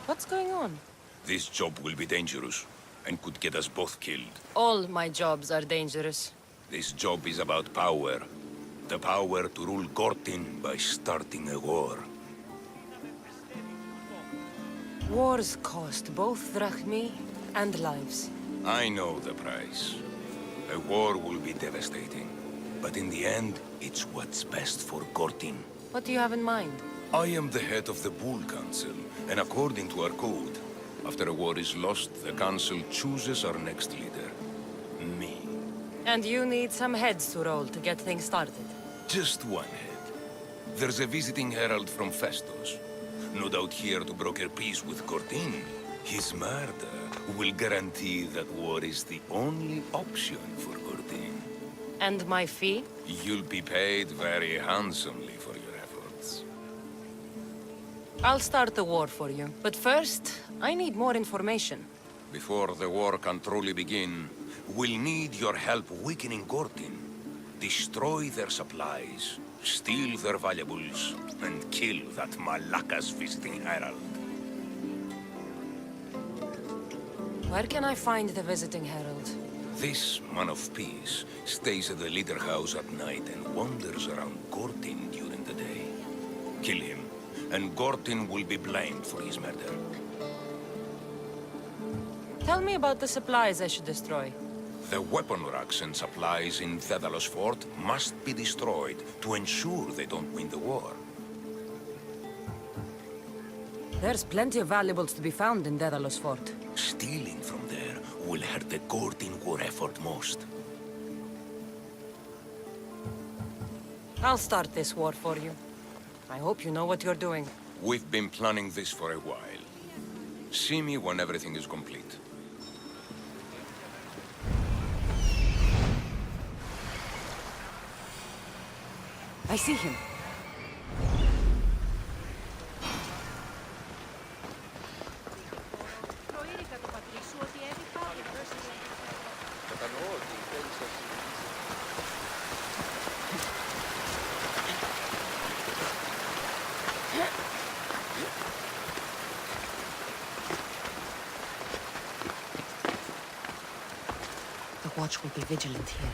What's going on? This job will be dangerous, and could get us both killed. All my jobs are dangerous. This job is about power. The power to rule Gortin by starting a war. Wars cost both drachmi and lives. I know the price. A war will be devastating. But in the end, it's what's best for Gortin. What do you have in mind? I am the head of the Bull Council, and according to our code, after a war is lost, the Council chooses our next leader. Me. And you need some heads to roll to get things started. Just one head. There's a visiting herald from Festus. No doubt here to broker peace with Gortin. His murder will guarantee that war is the only option for Gortin. And my fee? You'll be paid very handsomely for your efforts. I'll start the war for you. But first, I need more information. Before the war can truly begin, we'll need your help weakening Gortin. Destroy their supplies, steal their valuables, and kill that Malaka's visiting herald. Where can I find the visiting herald? This man of peace stays at the leader house at night and wanders around Gortin during the day. Kill him, and Gortin will be blamed for his murder. Tell me about the supplies I should destroy. The weapon racks and supplies in Daedalus Fort must be destroyed to ensure they don't win the war. There's plenty of valuables to be found in Daedalus Fort. Stealing from there will hurt the Gortin war effort most. I'll start this war for you. I hope you know what you're doing. We've been planning this for a while. See me when everything is complete. I see him. The watch will be vigilant here.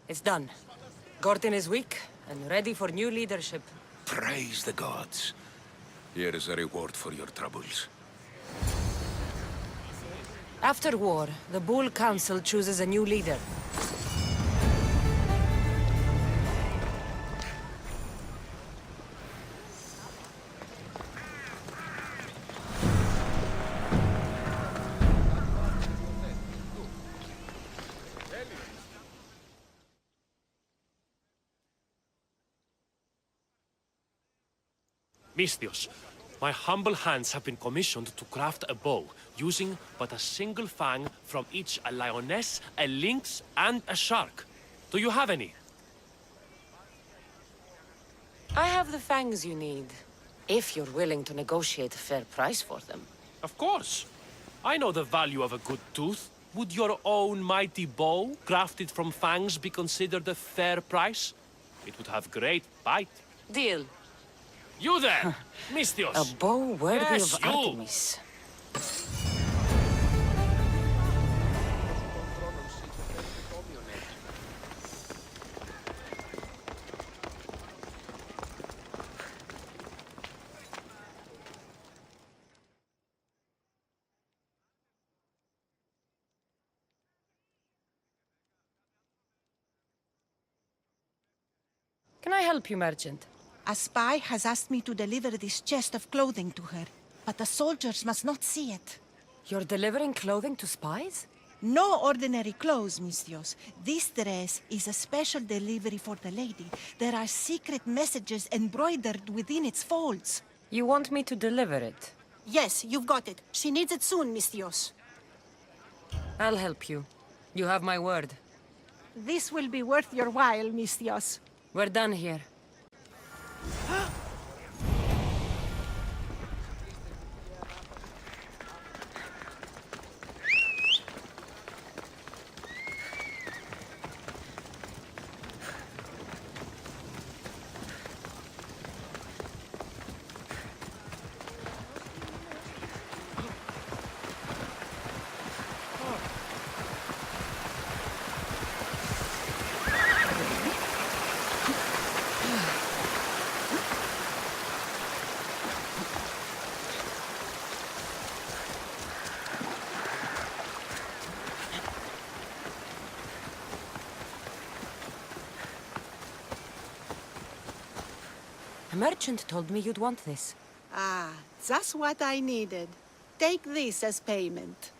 It's done. Gortin is weak and ready for new leadership. Praise the gods. Here is a reward for your troubles. After war, the Bull Council chooses a new leader. Misthios, my humble hands have been commissioned to craft a bow, using but a single fang from each a lioness, a lynx, and a shark. Do you have any? I have the fangs you need, if you're willing to negotiate a fair price for them. Of course. I know the value of a good tooth. Would your own mighty bow, crafted from fangs, be considered a fair price? It would have great bite. Deal. You there, Misthios! A bow worthy Yes, of you. Artemis. Can I help you, merchant? A spy has asked me to deliver this chest of clothing to her, but the soldiers must not see it. You're delivering clothing to spies? No ordinary clothes, Mistios. This dress is a special delivery for the lady. There are secret messages embroidered within its folds. You want me to deliver it? Yes, you've got it. She needs it soon, Mistios. I'll help you. You have my word. This will be worth your while, Mistios. We're done here. A merchant told me you'd want this. Ah, that's what I needed. Take this as payment.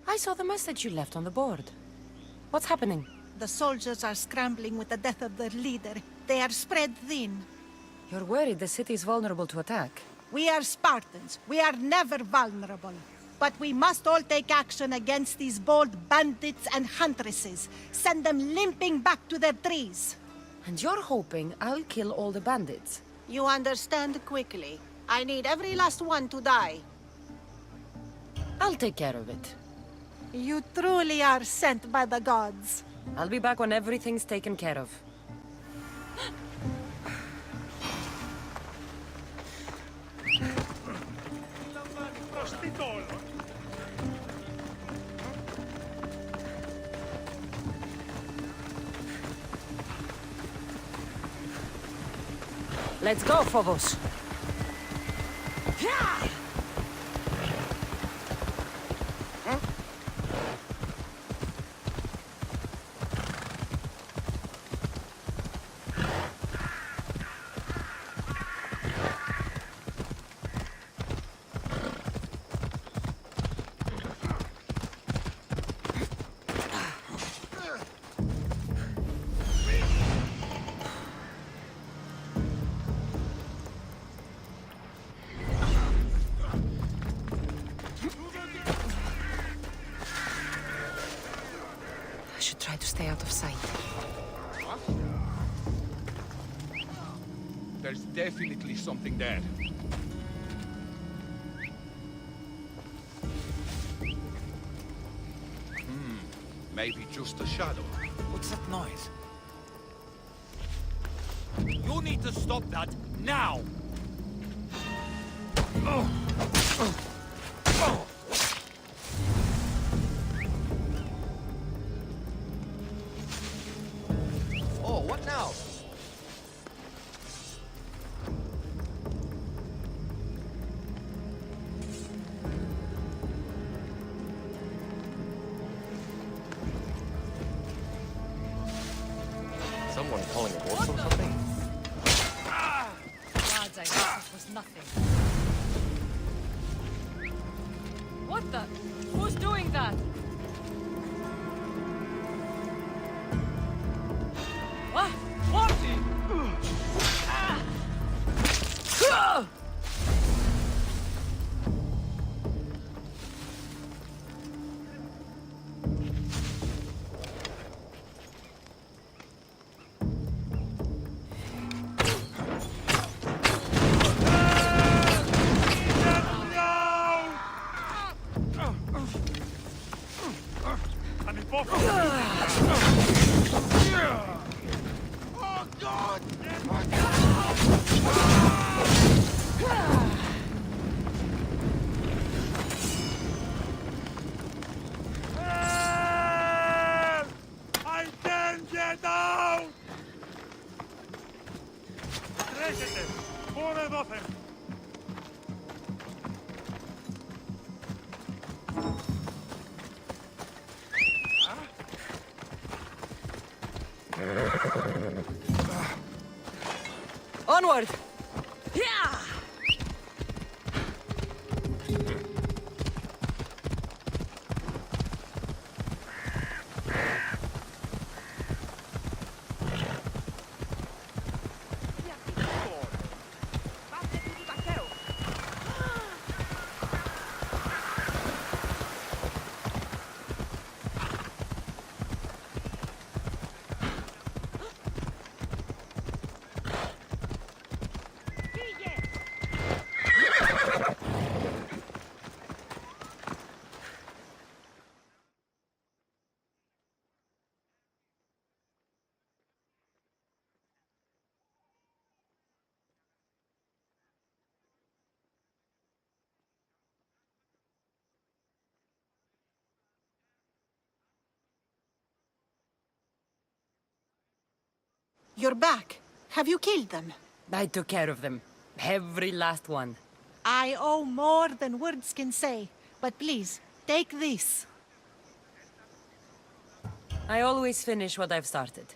I saw the message you left on the board. What's happening? The soldiers are scrambling with the death of their leader. They are spread thin. You're worried the city's vulnerable to attack. We are Spartans. We are never vulnerable. But we must all take action against these bold bandits and huntresses. Send them limping back to their trees. And you're hoping I'll kill all the bandits? You understand quickly. I need every last one to die. I'll take care of it. You truly are sent by the gods. I'll be back when everything's taken care of. Let's go, Phobos. I should try to stay out of sight. There's definitely something there. Maybe just a shadow. What's that noise? You need to stop that now! Oh, what now? Someone calling a horse or something? Lads, I guess it was nothing. What the? Who's doing that? What? What? Onward! Yeah! You're back. Have you killed them? I took care of them. Every last one. I owe more than words can say. But please, take this. I always finish what I've started.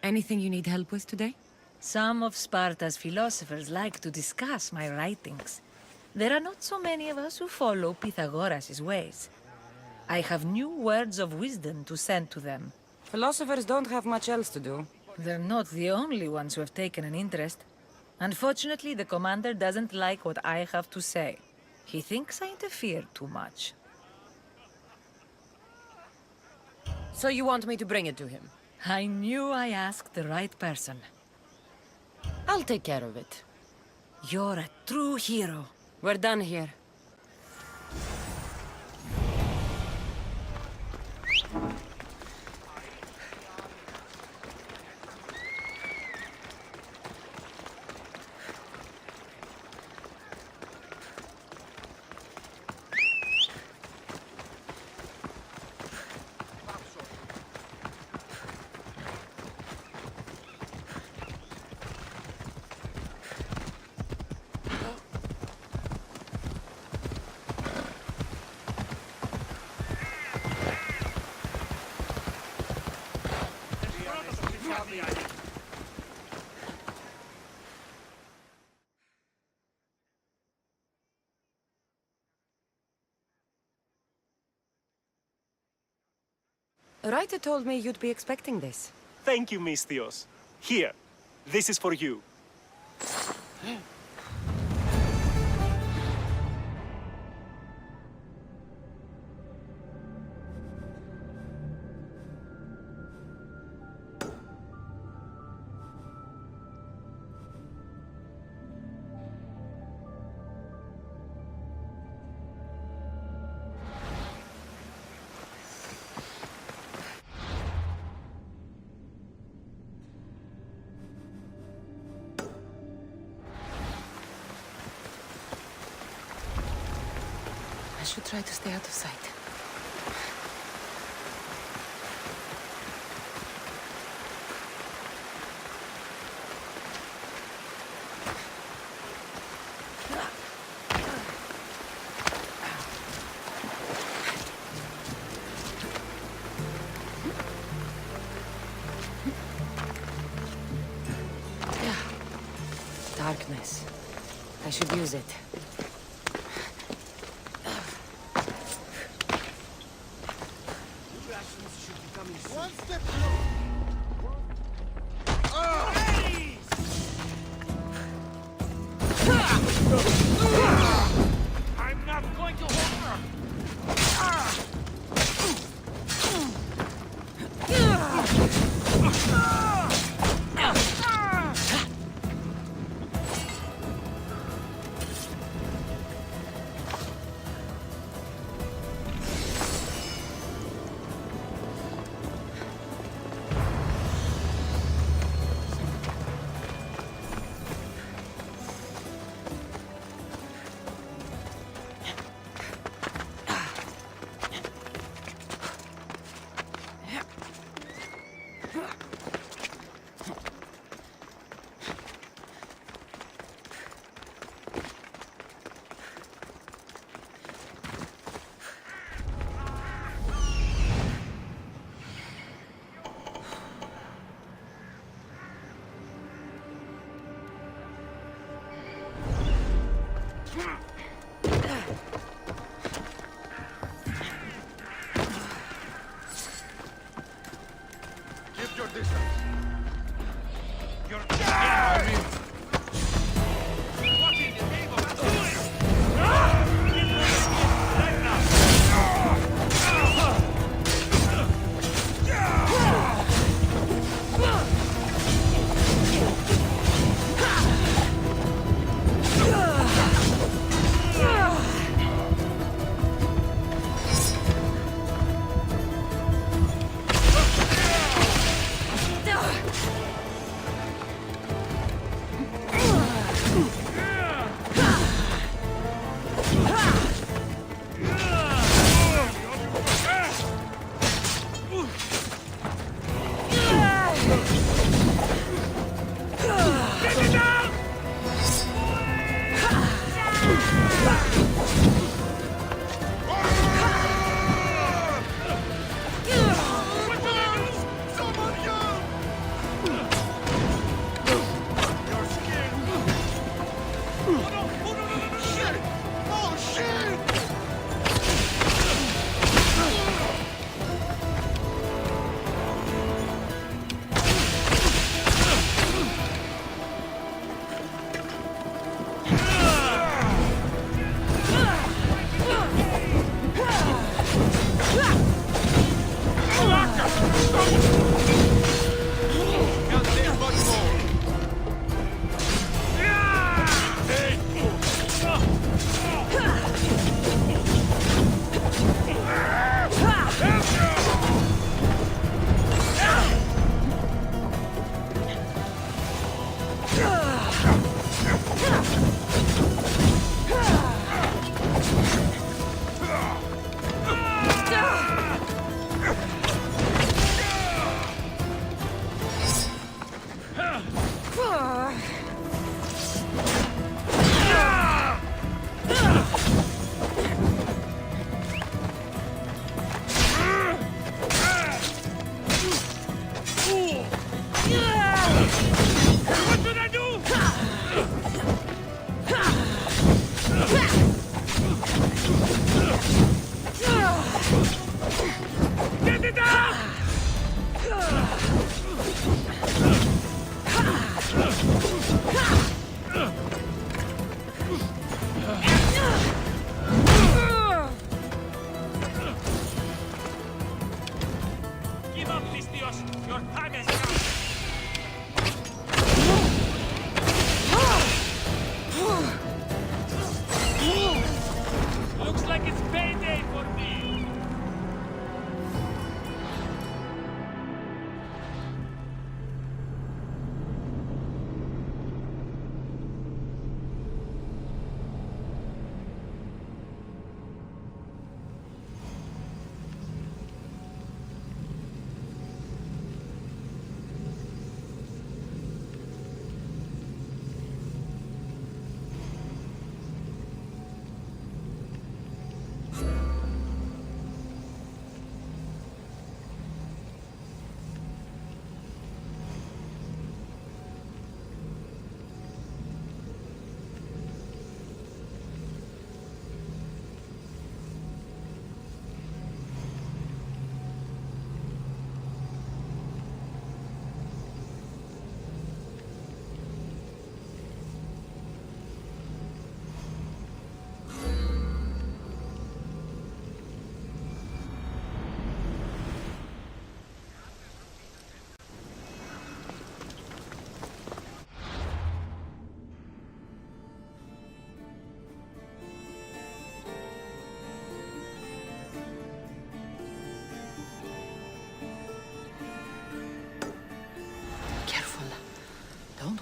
Anything you need help with today? Some of Sparta's philosophers like to discuss my writings. There are not so many of us who follow Pythagoras' ways. I have new words of wisdom to send to them. Philosophers don't have much else to do. They're not the only ones who have taken an interest. Unfortunately, the commander doesn't like what I have to say. He thinks I interfere too much. So you want me to bring it to him? I knew I asked the right person. I'll take care of it. You're a true hero. We're done here. Ryder told me you'd be expecting this. Thank you, Miss Theos. Here, this is for you. I should try to stay out of sight. should use it. I'm not going to hold her!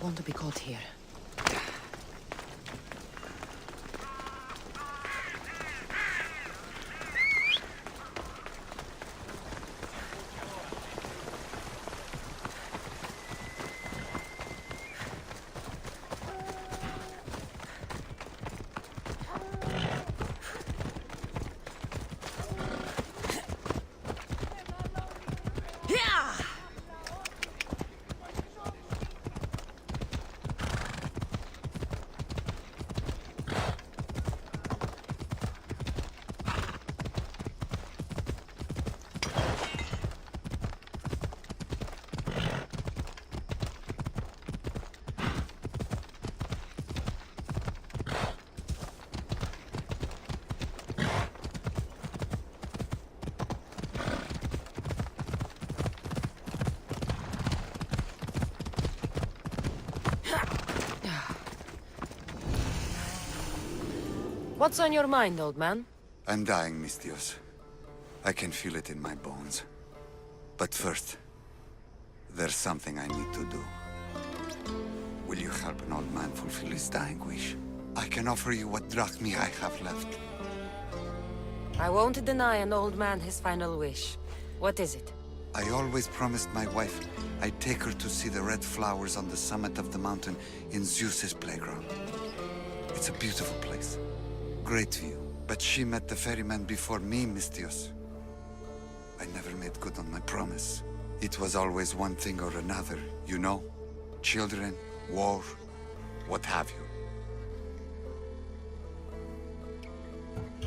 want to be caught here. What's on your mind, old man? I'm dying, Mistios. I can feel it in my bones. But first, there's something I need to do. Will you help an old man fulfill his dying wish? I can offer you what drachmi I have left. I won't deny an old man his final wish. What is it? I always promised my wife I'd take her to see the red flowers on the summit of the mountain in Zeus's playground. It's a beautiful place. Great view. But she met the ferryman before me, Mistios. I never made good on my promise. It was always one thing or another, you know? Children, war, what have you.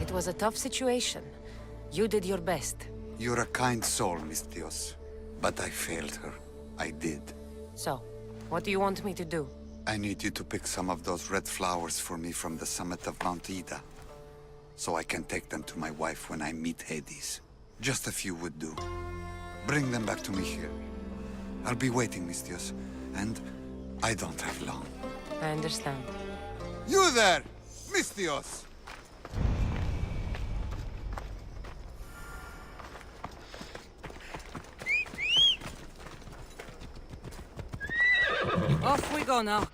It was a tough situation. You did your best. You're a kind soul, Mistios. But I failed her. I did. So, what do you want me to do? I need you to pick some of those red flowers for me from the summit of Mount Ida, so I can take them to my wife when I meet Hades. Just a few would do. Bring them back to me here. I'll be waiting, Mistios, and I don't have long. I understand. You there, Mistios! Off we go now.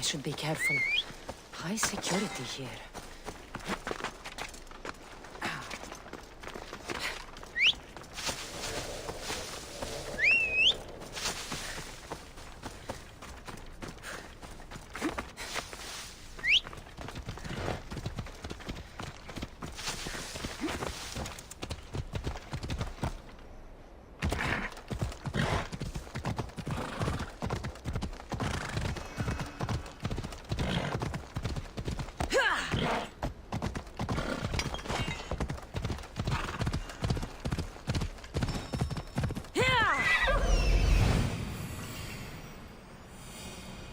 Should be careful. High security here.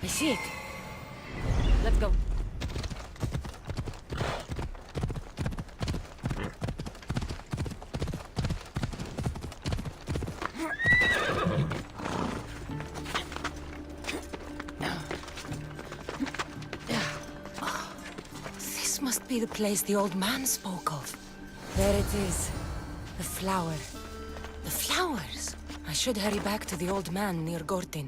I see it. Let's go. This must be the place the old man spoke of. There it is. The flower. The flowers! I should hurry back to the old man near Gortin.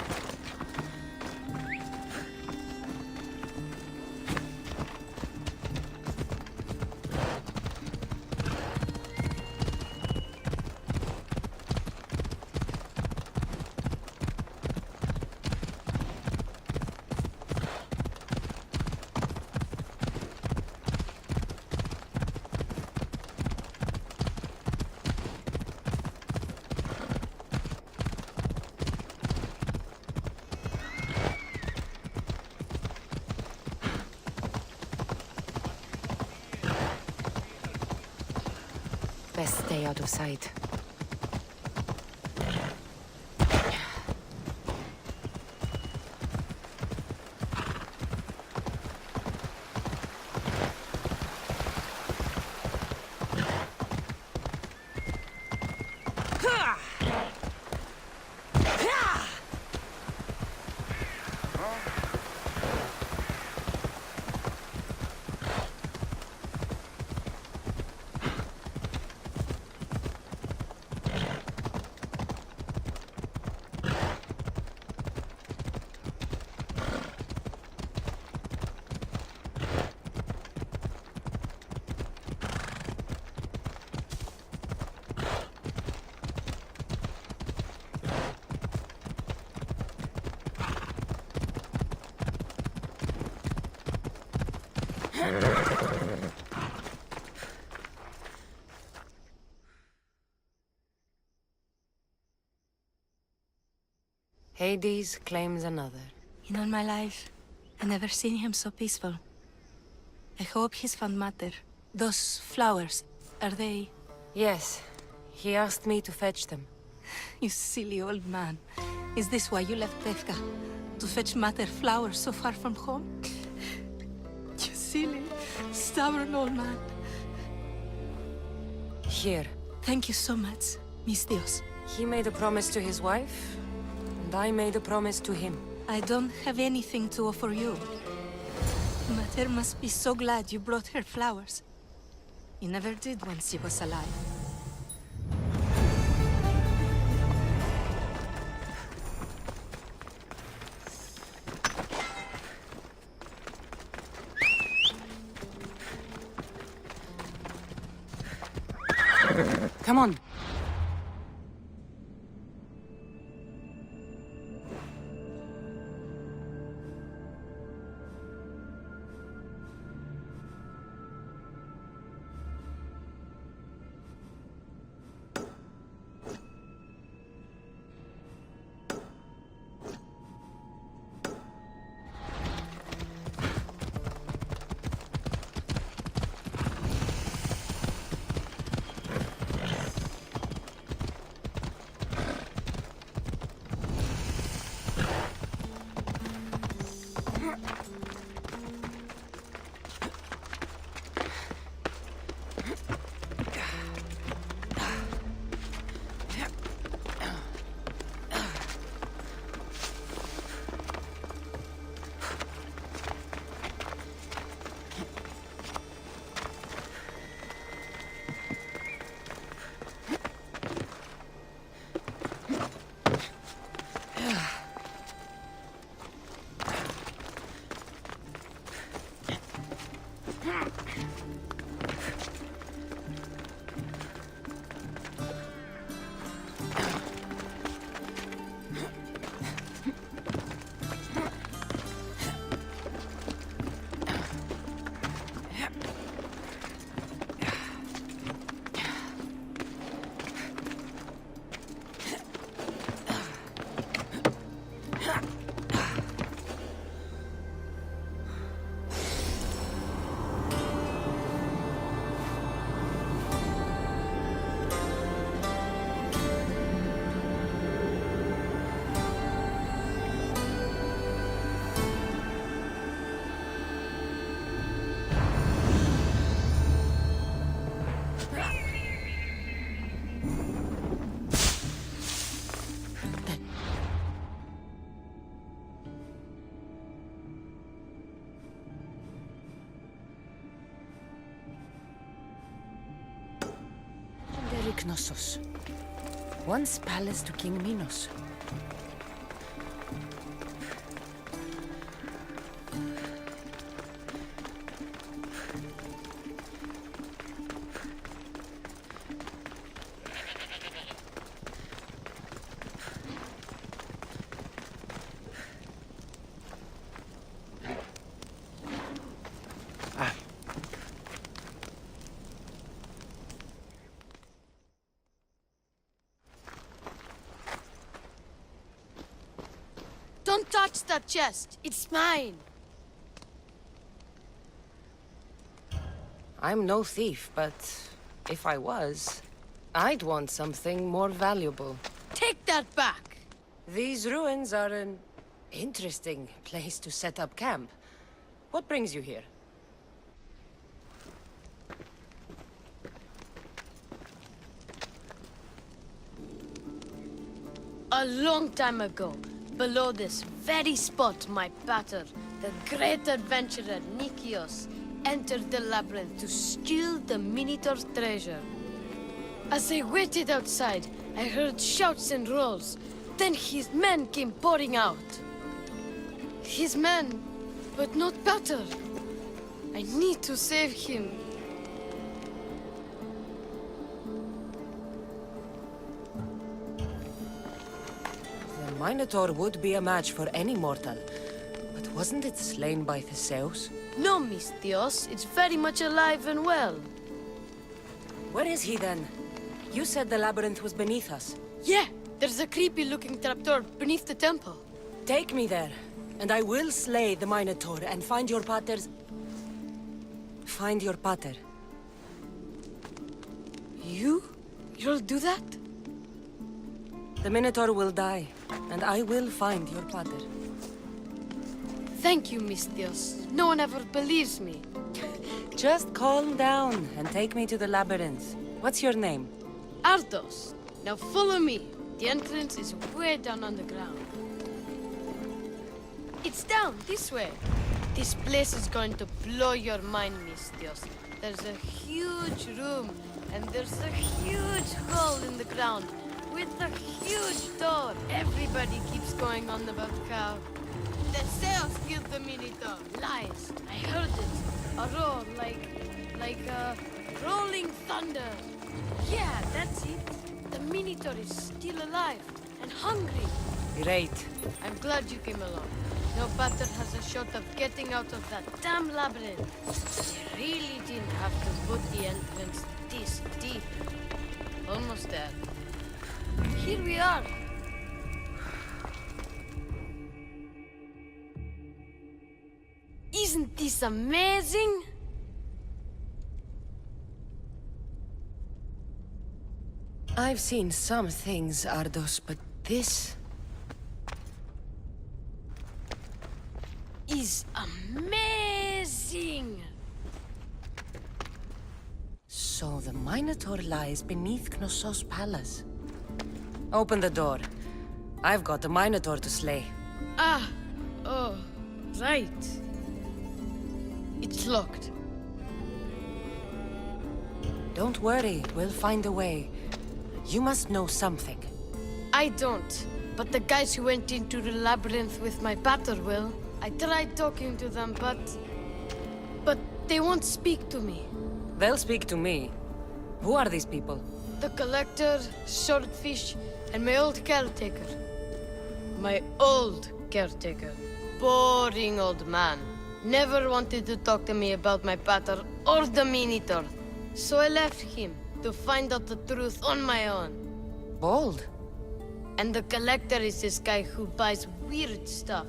Best stay out of sight. Hades claims another. In all my life, I never seen him so peaceful. I hope he's found matter. Those flowers, are they... Yes, he asked me to fetch them. You silly old man. Is this why you left Tefka? To fetch matter flowers so far from home? You silly, stubborn old man. Here. Thank you so much, mis Dios. He made a promise to his wife, and I made a promise to him. I don't have anything to offer you. Mater must be so glad you brought her flowers. You never did when she was alive. Come on. Knossos. Once palace to King Minos. Don't touch that chest. It's mine. I'm no thief, but if I was, I'd want something more valuable. Take that back. These ruins are an interesting place to set up camp. What brings you here? A long time ago, below this very spot, my pater, the great adventurer Nikios, entered the labyrinth to steal the Minotaur's treasure. As I waited outside, I heard shouts and roars. Then his men came pouring out. His men, but not pater. I need to save him. The Minotaur would be a match for any mortal. But wasn't it slain by Theseus? No, Misthios. It's very much alive and well. Where is he then? You said the labyrinth was beneath us. Yeah, there's a creepy-looking trapdoor beneath the temple. Take me there, and I will slay the Minotaur and find your pater's... Find your pater. You'll do that? The Minotaur will die, and I will find your pater. Thank you, Misthios. No one ever believes me. Just calm down and take me to the labyrinth. What's your name? Ardos. Now follow me. The entrance is way down on the ground. It's down, this way. This place is going to blow your mind, Misthios. There's a huge room, and there's a huge hole in the ground, with a huge door. Everybody keeps going on about how Theseus killed the Minotaur. Lies. I heard it. A roar like rolling thunder. Yeah, that's it. The Minotaur is still alive and hungry. Great. I'm glad you came along. No pater has a shot of getting out of that damn labyrinth. They really didn't have to put the entrance this deep. Almost there. Here we are. Isn't this amazing? I've seen some things, Ardos, but this... is amazing! So the Minotaur lies beneath Knossos' palace. Open the door. I've got a Minotaur to slay. Oh, right. It's locked. Don't worry, we'll find a way. You must know something. I don't, but the guys who went into the labyrinth with my pater will. I tried talking to them, but they won't speak to me. They'll speak to me. Who are these people? The collector, swordfish, and my old caretaker. My old caretaker. Boring old man. Never wanted to talk to me about my pater or the Minotaur. So I left him to find out the truth on my own. Bold. And the collector is this guy who buys weird stuff.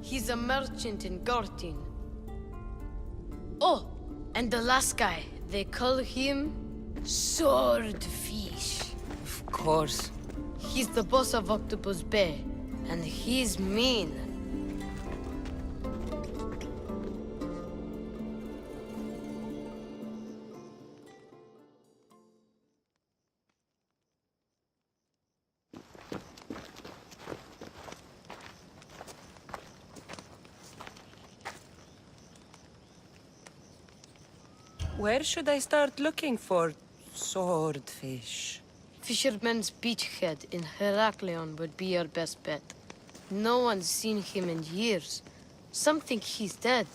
He's a merchant in Gortin. Oh, and the last guy, they call him Swordfish. Of course. He's the boss of Octopus Bay, and he's mean. Where should I start looking for swordfish? Fisherman's beachhead in Heraklion would be your best bet. No one's seen him in years. Some think he's dead.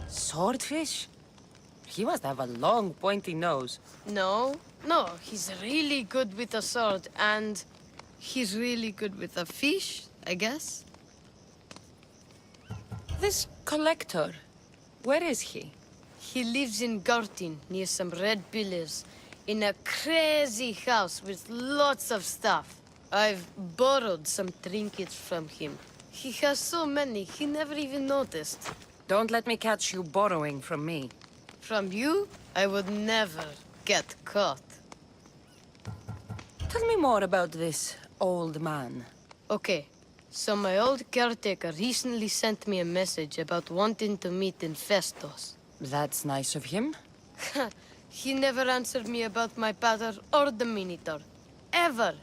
Swordfish? He must have a long, pointy nose. No, he's really good with a sword, and he's really good with a fish, I guess. This collector, where is he? He lives in Gartin, near some red pillars, in a crazy house with lots of stuff. I've borrowed some trinkets from him. He has so many, he never even noticed. Don't let me catch you borrowing from me. From you, I would never get caught. Tell me more about this old man. Okay, so my old caretaker recently sent me a message about wanting to meet in Festos. That's nice of him. He never answered me about my pater or the Minotaur. Ever.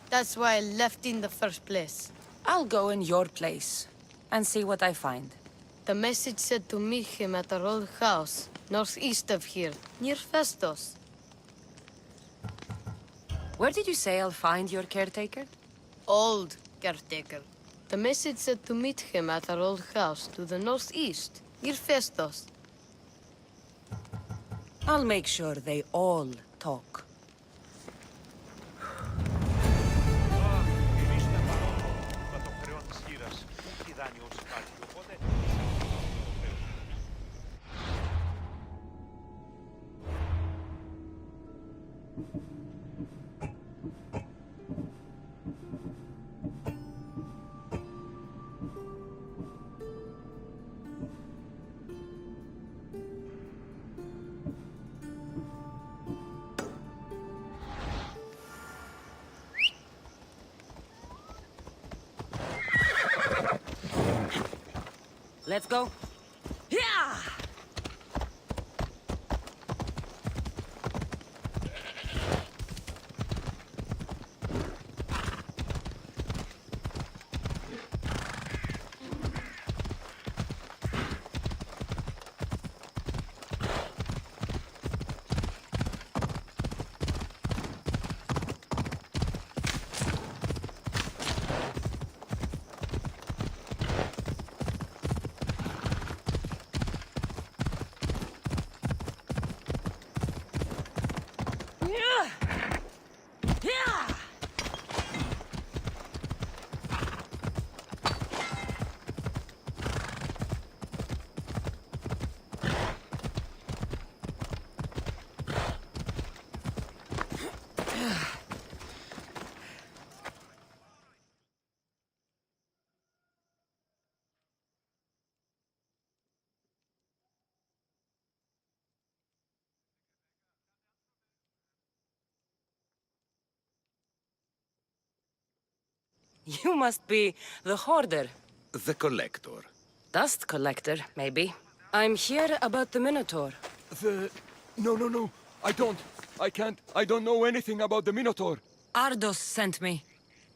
That's why I left in the first place. I'll go in your place and see what I find. The message said to meet him at our old house, northeast of here, near Festos. Where did you say I'll find your caretaker? Old caretaker. The message said to meet him at our old house to the northeast, near Festos. I'll make sure they all talk. Γυρίστε παρόλο με το κρεό της χείρας. Τι δάνειος υπάρχει, οπότε... Let's go. Yeah! You must be the hoarder. The collector. Dust collector, maybe. I'm here about the Minotaur. No. I can't. I don't know anything about the Minotaur. Ardos sent me.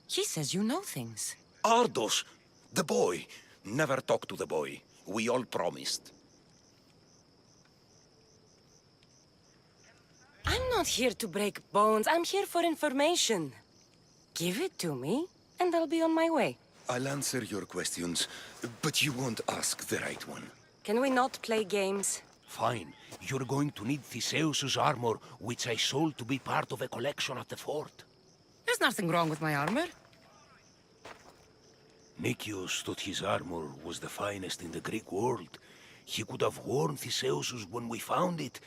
He says you know things. Ardos, the boy. Never talk to the boy. We all promised. I'm not here to break bones. I'm here for information. Give it to me, and I'll be on my way. I'll answer your questions, but you won't ask the right one. Can we not play games? Fine. You're going to need Theseus's armor, which I sold to be part of a collection at the fort. There's nothing wrong with my armor. Nicias thought his armor was the finest in the Greek world. He could have worn Theseus's when we found it.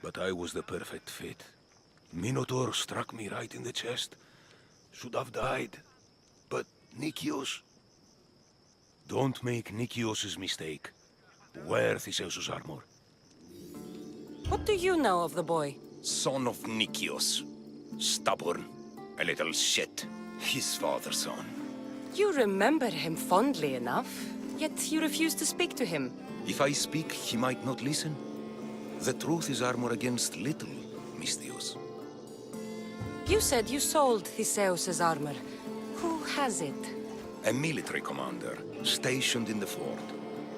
But I was the perfect fit. Minotaur struck me right in the chest. Should have died. But Nicias... Don't make Nicias's mistake. Wear Theseus's armor. What do you know of the boy? Son of Nicias. Stubborn. A little shit. His father's son. You remember him fondly enough, yet you refuse to speak to him. If I speak, he might not listen. The truth is armor against little, Misthios. You said you sold Theseus's armor. Who has it? A military commander, stationed in the fort.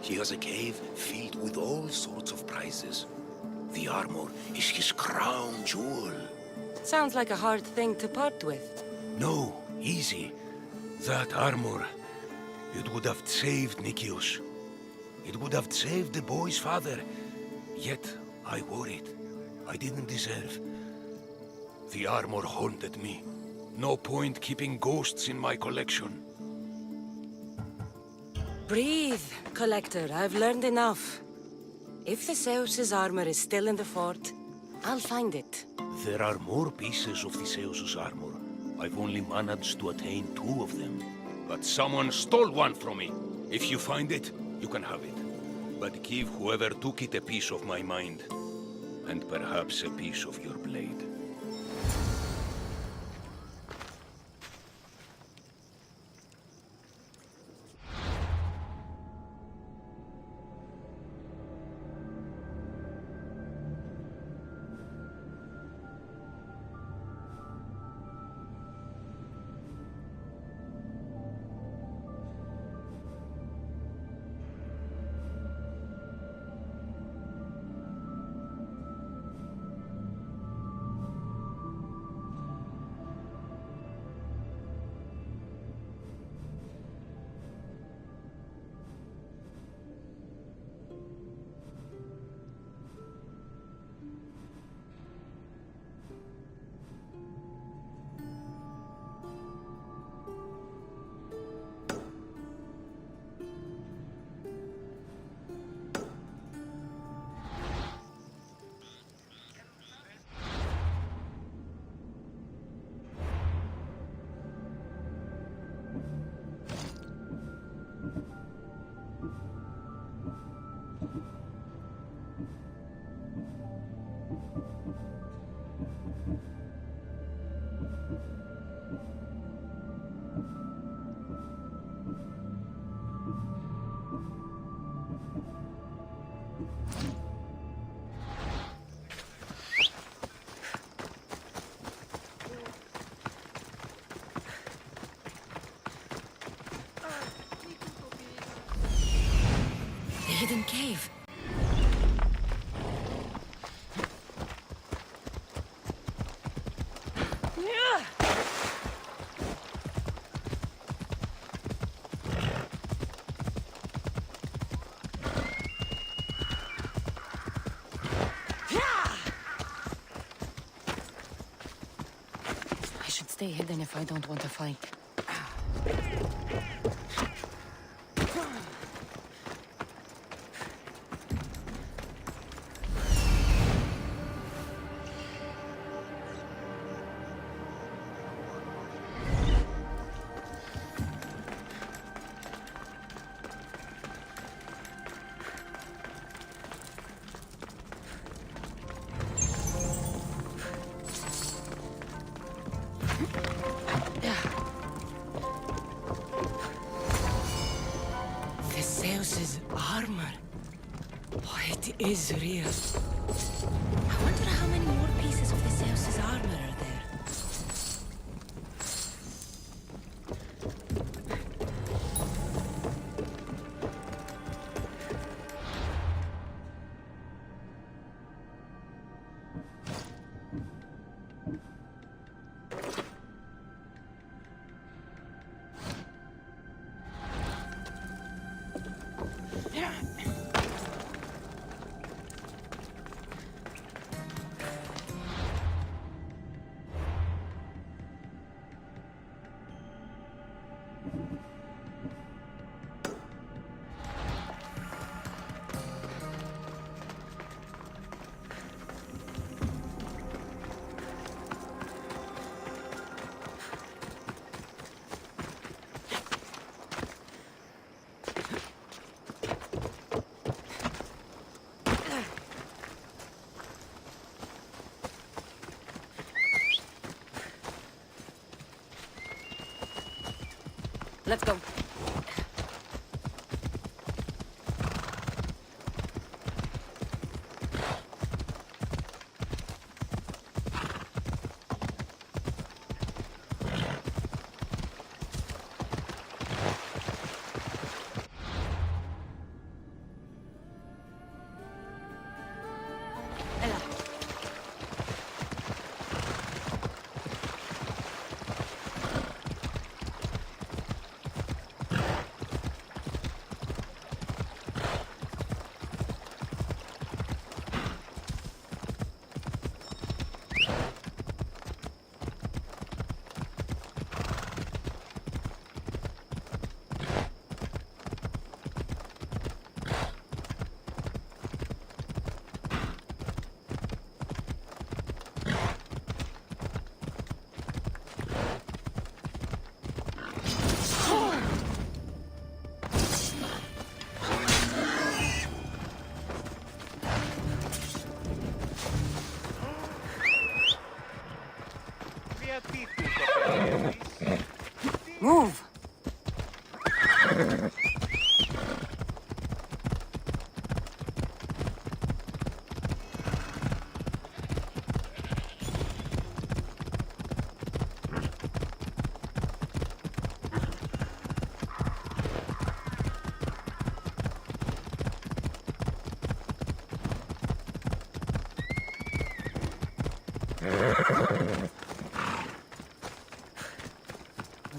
He has a cave filled with all sorts of prizes. The armor is his crown jewel. Sounds like a hard thing to part with. No, easy. That armor, it would have saved Nikios. It would have saved the boy's father. Yet, I wore it. I didn't deserve. The armor haunted me. No point keeping ghosts in my collection. Breathe, Collector. I've learned enough. If the Zeus's armor is still in the fort, I'll find it. There are more pieces of Theseus's armor. I've only managed to attain 2 of them. But someone stole one from me. If you find it, you can have it. But give whoever took it a piece of my mind. And perhaps a piece of your blade. Hidden cave. I should stay hidden if I don't want to fight. Theseus's armor. Oh, it is real. I wonder how many more pieces of Theseus's armor are there. Let's go.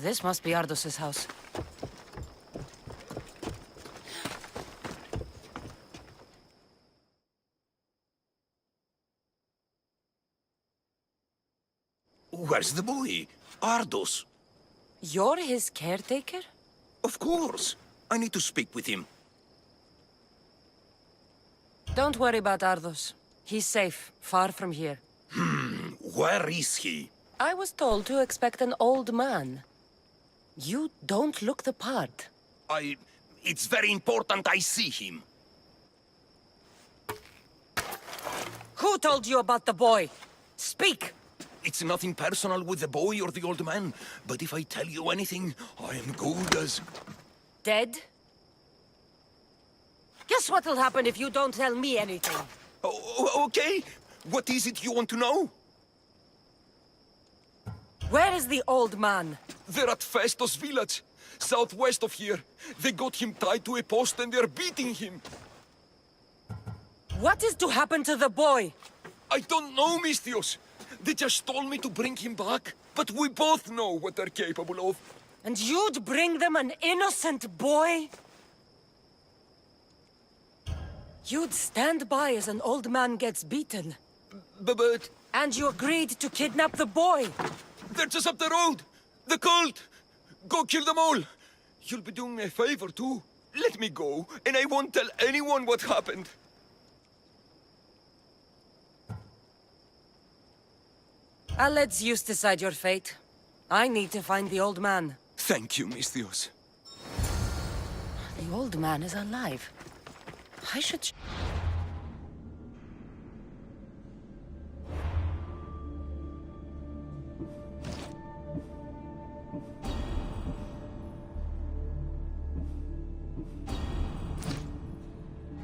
This must be Ardos's house. Where's the boy? Ardos. You're his caretaker? Of course. I need to speak with him. Don't worry about Ardos. He's safe, far from here. Where is he? I was told to expect an old man. You don't look the part. It's very important I see him. Who told you about the boy? Speak! It's nothing personal with the boy or the old man, but if I tell you anything, I am good as... Dead? Guess what'll happen if you don't tell me anything? Okay. What is it you want to know? Where is the old man? They're at Festos village, southwest of here. They got him tied to a post and they're beating him. What is to happen to the boy? I don't know, Mistios. They just told me to bring him back, but we both know what they're capable of. And you'd bring them an innocent boy? You'd stand by as an old man gets beaten. But... And you agreed to kidnap the boy. They're just up the road! The cult! Go kill them all! You'll be doing me a favor, too. Let me go, and I won't tell anyone what happened. I'll let Zeus decide your fate. I need to find the old man. Thank you, Mistios. The old man is alive. I should...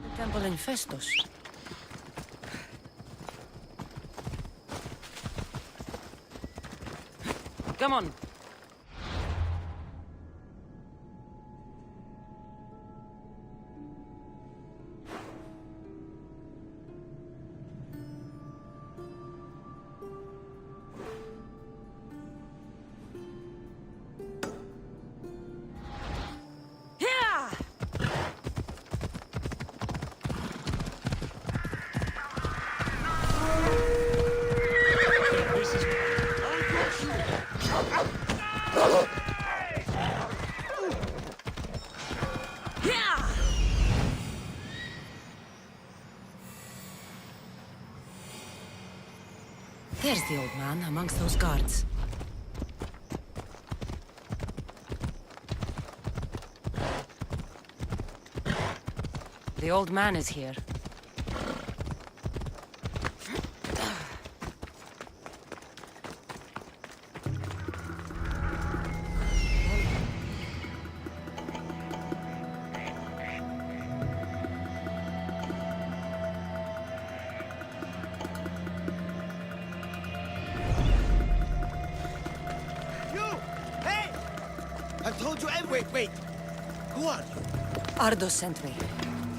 The temple in Festos. Come on. There's the old man amongst those guards. The old man is here. I've told you and wait. Who are you? Ardos sent me.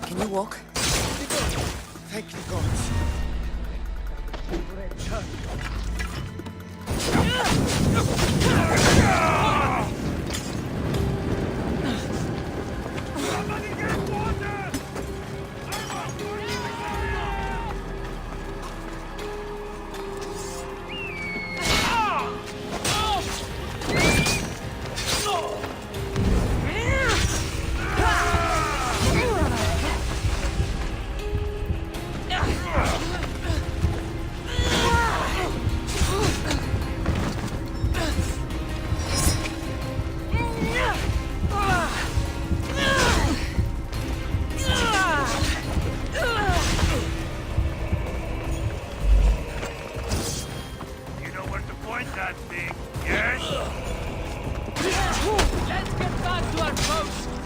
Can you walk? Thank you, gods. Let's get back to our post!